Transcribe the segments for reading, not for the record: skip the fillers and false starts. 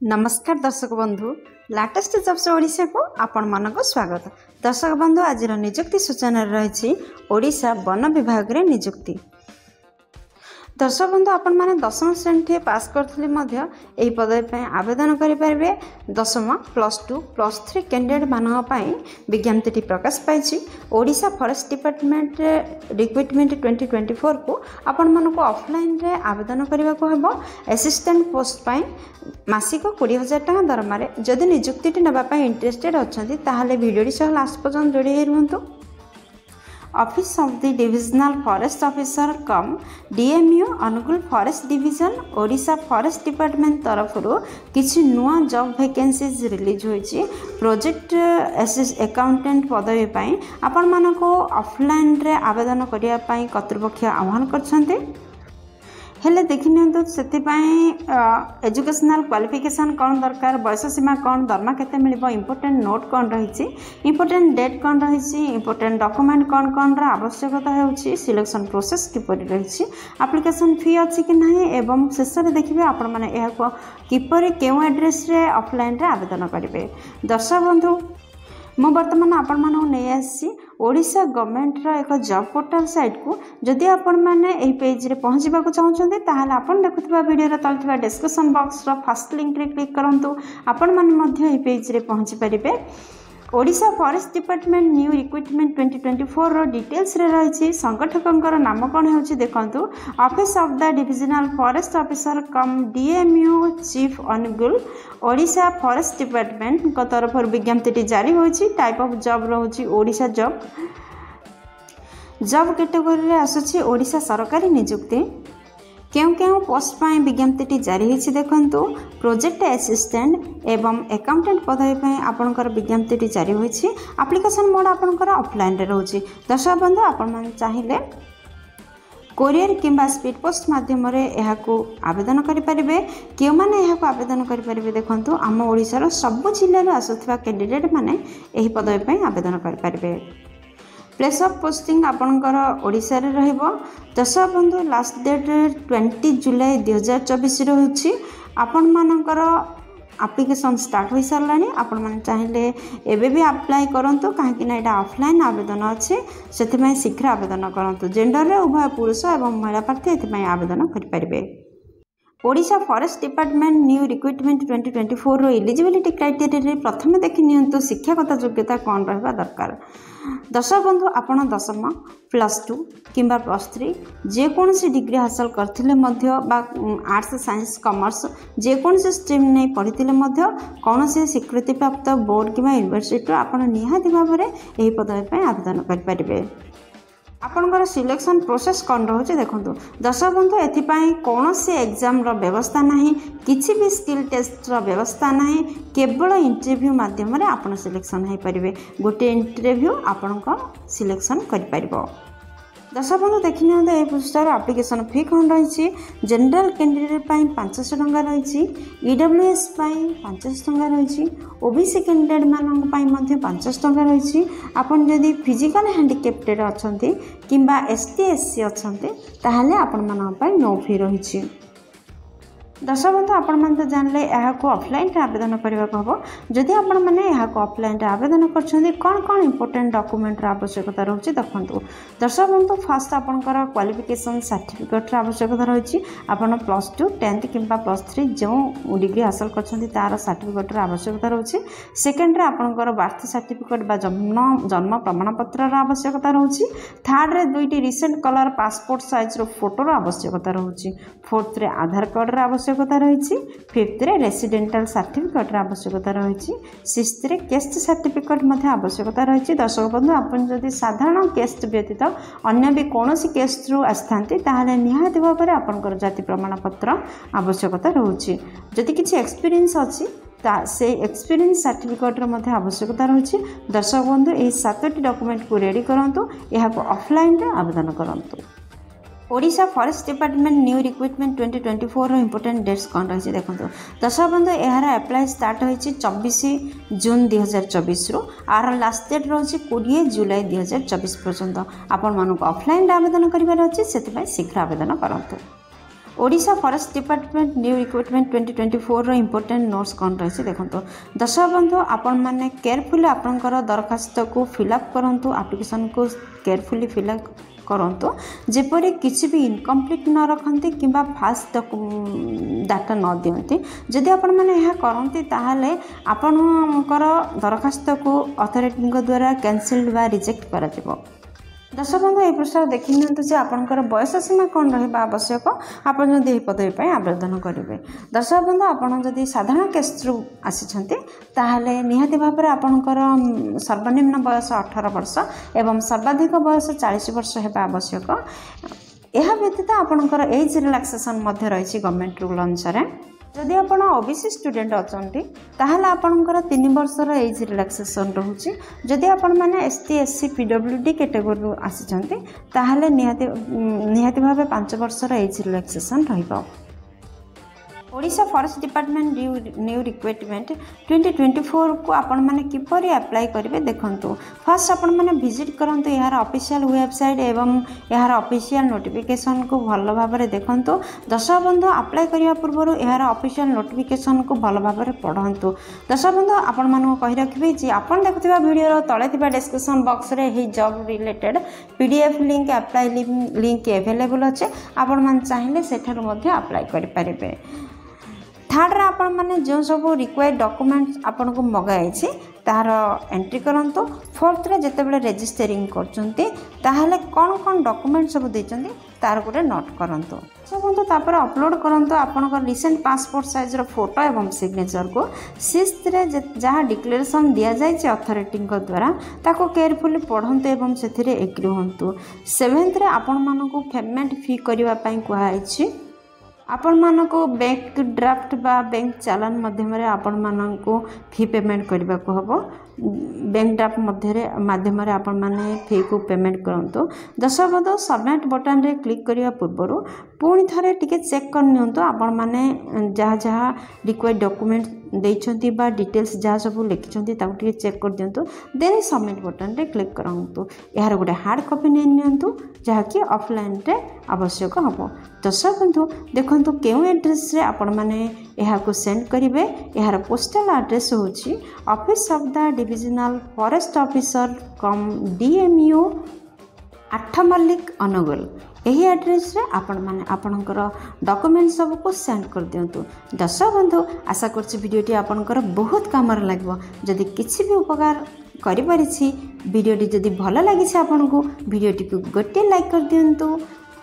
नमस्कार दर्शक बंधु लाटेस्ट जब्स ओडिशा को आपण मानक स्वागत। दर्शक बंधु आज निजुक्ति सूचना रही ओडिशा वन विभाग रे निजुक्ति। दर्शक बंधु आपण माने 10वीं श्रेणी पास करथिले मध्य एही पदवी पय आवेदन करि परबे। 10वीं +2 +3 कैंडिडेट मानक पय विज्ञप्ति प्रकाश पाइछि। ओडिशा फॉरेस्ट डिपार्टमेंट रिक्रुटमेंट 2024 को आपण मानको ऑफलाइन रे आवेदन करबा को हेबो। असिस्टेंट पोस्ट पय मासिक 20,000 टका दरमा रे जदि नियुक्ति नबा पय इंटरेस्टेड अछंती ताहाले वीडियो सह लास्ट पर्यंत जोड़ी रहंतु। Office of the divisional forest officer cum DMU Anugul forest division Odisha forest department तरफ किसी नुआ जॉब वैकेंसीज रिलीज होइछि। प्रोजेक्ट अकाउंटेंट पदवी पाई आपण मानको ऑफलाइन रे आवेदन करिया पाई कर्तृपक्ष आह्वान करछन्ते। हेले देखि नियंतु सेतिपाई एजुकेशनल क्वालिफिकेशन कौन दरकार, बयस सीमा कौन, दरमा केते मिलिबो, इंपोर्टेंट नोट कौन रहिछि, इंपोर्टेंट डेट कौन रहिछि, इंपोर्टेंट डॉक्यूमेंट कौन कौन रा आवश्यकता हेउछि, सिलेक्शन प्रोसेस किपरि रहिछि, एप्लिकेशन फी अछि कि नाही एवं शेष रे देखिबे आपण माने एहा को किपरि केउ एड्रेस रे ऑफलाइन रे आवेदन करिवे। दर्शक बंधु मु वर्तमान आपण मानू नहीं आसी ओडिशा गवर्नमेंट रो एक जॉब पोर्टल साइट को जदि आपण माने एही पेज रे पहुंचीबा को चाहउछन्ते ताहाले आपण देखुथबा वीडियो रे तलथिबा डिस्क्रिप्शन बॉक्स रो फर्स्ट लिंक रे क्लिक करंतु। आपण माने मध्य एही पेज रे पहुंची परिबे। Odisha forest department new recruitment 2024 रो डिटेल्स रे रहिछि। संगठकंकर नाम कोन हेउछि देखंतु। Office of the divisional forest officer cum DMU chief Anugul Odisha forest department को तरफ विज्ञप्ति जारी होइछि। टाइप ऑफ जॉब रहुछि ओडिशा जॉब। जॉब कैटेगरी रे आसुछि ओडिशा सरकारी नियुक्ति। केउ केउ पोस्ट पाई विज्ञप्ति जारी होइछि देखंतु। प्रोजेक्ट असिस्टेंट एवं अकाउंटेंट पदवी पाई आपनकर विज्ञप्ति जारी होइछि। एप्लिकेशन मोड आपनकर ऑफलाइन रे रहउछि। दर्शक बंधु आपण मन चाहिले कोरियर किंबा स्पीड पोस्ट माध्यम रे एहा को आवेदन करि परिबे। केउ माने एहा को आवेदन करि परिबे देखंतु। आम ओडिसा रो सब जिल्ला रो आसुथबा कैंडिडेट माने एही पदवी पाई आवेदन करि परिबे। प्लेस ऑफ पोस्टिंग आपनकर ओडिसा रे रहइबो। दर्शक बंधु लास्ट डेट 20 जुलाई 2024 रे होछि। आपण मानकर एप्लिकेशन स्टार्ट हो सारानी। आपण माने चाहिले एबे भी अप्लाई करंतु काहेकि ना एटा ऑफलाइन आवेदन अछि सेति शीघ्र आवेदन करंतु। जेंडर रे उभय पुरुष एवं महिला प्रार्थी एति आवेदन करि परिबे। Odisha forest department new recruitment 2024 रो एलिजिबिलिटी क्राइटेरिया रे प्रथमे देखि नियंतु शिक्षागत योग्यता कोन रहबा दरकार। दर्शक बंधु आपण 10वीं +2 किंबा +3 जे कोनसी डिग्री हासिल करथिले मध्य बा आर्ट्स साइंस कॉमर्स जे कोनसी स्ट्रीम नै पढिथिले मध्य कोनसी स्वीकृति प्राप्त बोर्ड किंबा यूनिवर्सिटी आपण निहाती भाबरे एही पदवी पय आवेदन करि परिबे। आपनकर सिलेक्शन प्रोसेस कौन रोचे देखंतु। दर्शक बंधु एथिपाई कौनसी एग्जाम रो व्यवस्था नाही, किछि भी स्किल टेस्ट रो व्यवस्था नाही, केवल इंटरव्यू माध्यम रे आपण सिलेक्शन होई परिबे। गोटे इंटरव्यू आपनकर सिलेक्शन करि परिबो। दर्शक बंधु देखि नियंतु ए पोस्टर एप्लिकेशन फी कोन रहिछि। जनरल कैंडिडेट पाई 500 टंका रहिछि, ईडब्ल्यूएस पाई 500 टंका रहिछि, ओबीसी कैंडिडेट मानक पाई मध्ये 500 टंका रहिछि। आपण जदि फिजिकल हैंडिकैप्टेड अछंती किंबा एसटी एससी अछंती ताहाले आपण मानक पाई नो फी रहिछि। दर्शक बंधु आपण मन तो जानले एहा को ऑफलाइन रे आवेदन करबा को हबो। जदि आपण माने एहा को ऑफलाइन रे आवेदन करछन्ती कोन कोन इंपोर्टेंट डॉक्यूमेंट रा आवश्यकता रहउछि देखंतु। दर्शक बंधु फास्ट आपनकर क्वालिफिकेशन सर्टिफिकेट रा आवश्यकता रहउछि। आपण +2 10th किंबा +3 जो डिग्री हासिल करछन्ती तार सर्टिफिकेट रा आवश्यकता रहउछि। सेकंड रे आपनकर बर्थ सर्टिफिकेट बा जन्म प्रमाण पत्र रा आवश्यकता रहउछि। थर्ड रे दुईटी रिसेंट कलर पासपोर्ट साइज रो फोटो रा आवश्यकता रहउछि। फोर्थ रे आधार कार्ड रा आवश्यकता रही। फिफ्थ रे रेसिडेंटल सर्टिफिकेट आवश्यकता रही। सिक्स्थ रे केस्ट सर्टिफिकेट आवश्यकता रही। दर्शक बंधु आपन जदि साधारण केस्ट व्यतीत अन्य भी कौन केस्ट रु आसथांती ताहाले निहाती भाबरे आपनकर जाति प्रमाण पत्र आवश्यकता रहउछि। जदि किछि एक्सपीरियंस अछि से एक्सपीरियंस सर्टिफिकेट आवश्यकता रही। दर्शक बंधु एही 7टी डॉक्यूमेंट को रेडी करंतु। एहा को ऑफलाइन रे आवेदन करंतु। Odisha forest department new recruitment 2024 रो इंपोर्टेंट डेट्स कौन रही देखो। दर्शक बंधु यार अप्लाई स्टार्ट होइछि 24 जून 2024 रो आर लास्ट डेट रही 20 जुलाई 2024 पर्यंत। आपण मानक ऑफलाइन आवेदन करिवार अछि सेति शीघ्र आवेदन करंतु। Odisha forest department new recruitment 2024 रो इंपोर्टेंट नोट्स कौन रही देखो। दर्शक बंधु आपण मैंने केयरफुली आपंकर दरखास्त को फिलअप करूँ, एप्लिकेशन को केयरफुली फिलअप करंतु जेपरि किसी भी इनकम्प्लीट न रखती कि फास्ट डाटा न दियंती। जदि आपण मैंने यह करती ताहले आपणकर दरखास्त को अथॉरिटी द्वारा कैंसिल्ड बा रिजेक्ट करा जिवो। दर्शक बंधु ये पृष्ठ देखी नि आपंकर बयस सीमा कौन रहा आवश्यक आपड़ जदि पदवी आवेदन करेंगे। दर्शक बंधु आपड़ साधारण केस्रु आसी ताहले निहाती भाव में आपंकर सर्वनिम्न बयस 18 वर्ष एवं सर्वाधिक बयस 40 वर्ष है आवश्यक। यह व्यतीत आपंकर एज रिलैक्सेशन रही गवर्नमेंट रूल अनुसार। जदि आप ओबीसी स्टूडेंट अच्छा ताहले आपणकर 3 वर्षर एज रिलैक्सेशन रोचे। जदि आपण मैंने एसटी एससी पीडब्ल्यूडी कैटेगोरी आसी ताहले निहाती भाव 5 वर्षर एज रिलैक्सेशन रहिबो। Odisha forest department new recruitment 2024 को आपण मैंने किपरि अप्लाई करेंगे देखंतु। फर्स्ट आपण मैंने विजिट करंतु यार ऑफिशियल वेबसाइट एवं यार ऑफिशियल नोटिफिकेशन को भल भाव में देखंतु। दर्शक बंधु अप्लाई करिया पूर्व यार ऑफिशियल नोटिफिकेशन को भल भाव में पढ़ंतु। दर्शक बंधु आपण मानक कहि रखिबे जे आपण देखुथिबा वीडियो तळे थिबा डिस्क्रिप्शन बॉक्स रे हे job related PDF link apply link available अछि। आपण मान चाहिले सेठार मध्ये अप्लाई करि पारिबे। थर्ड आपण मैंने जो सब रिक्वायर्ड डॉक्यूमेंट्स आपन को मगाई तार एंट्री करंतु। फोर्थ रे जेतेबेले रजिस्टरिंग करचंती ताहले कोन कोन डॉक्यूमेंट सब देचंती तार गोटे नोट करंतु। सब तापर अपलोड करंतु आपन को रिसेंट पासपोर्ट साइज रो फोटो एवं सिग्नेचर को। सिक्स्थ रे जहाँ डिक्लेरेशन दिया जाय छै अथॉरिटी द्वारा ताको केयरफुली पढ़ंतु एवं सेथिरे एग्री होंतु। सेवेंथ रे आपन मानको को पेमेंट फी करबा पई कुहा छै। आपण मानको बैंक ड्राफ्ट बा बैंक चालान माध्यम आपण मानको फी पेमेंट करबा को हबो। बैंक ड्राफ्ट माध्यम आपण माने फी को पेमेंट करंतु। दर्शक बंधु सबमिट बटन रे क्लिक करिया पूर्व पुणी थरे टिके चेक कर नियंतु आपण माने जहाँ जहाँ रिक्वायर्ड डॉक्यूमेंट देइछंती बा डिटेल्स जहाँ सब लिखिछंती ताको टिके चेक कर दियंतु। देन सबमिट बटन रे क्लिक करंतु। यार गोटे हार्ड कॉपी नै नियंतु जहाँ कि ऑफलाइन रे आवश्यक हबो। दर्शक बंधु देखंतु केउ एड्रेस रे आपण माने यहा को सेंड करिवे। यार पोस्टल एड्रेस होची office of the divisional forest officer cum DMU 8 Mallik Angul. यही एड्रेस रे आपण माने आपणकर डॉक्यूमेंट सब को सेंड कर दियंतु। दर्शक बंधु आशा करछि वीडियोटी आपणकर बहुत काम लागबो। जदि किछि भी उपकार करि परिछि वीडियोटी जदि भल लागि छै आपनको वीडियोटी को गोटे लाइक कर दियंतु,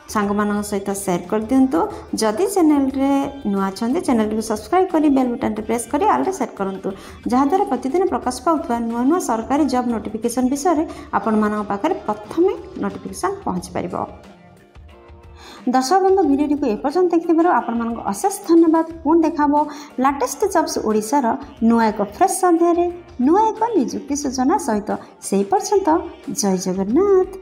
सांग मान सहित शेयर कर दियंतु। जदि चैनल रे नुआ छंदे चैनल को सब्सक्राइब करी बेल बटन रे प्रेस करी ऑल रे सेट करंतु जहा द्वारा प्रतिदिन प्रकाश पाउथवा नुआ नुआ सरकारी जॉब नोटिफिकेशन विषय रे आपण मानक पाखरे प्रथमे नोटिफिकेशन पहुंच परिबो। दर्शक बंधु वीडियो को एपर्यंत देखिबार आपण मानक अशेष धन्यवाद। पुन देखाबो लेटेस्ट जॉब्स ओडिसा रो नुआ एक फ्रेश अध्याय रे नुआ एक नियुक्ति सूचना सहित सेही पर्यंत जय जगन्नाथ।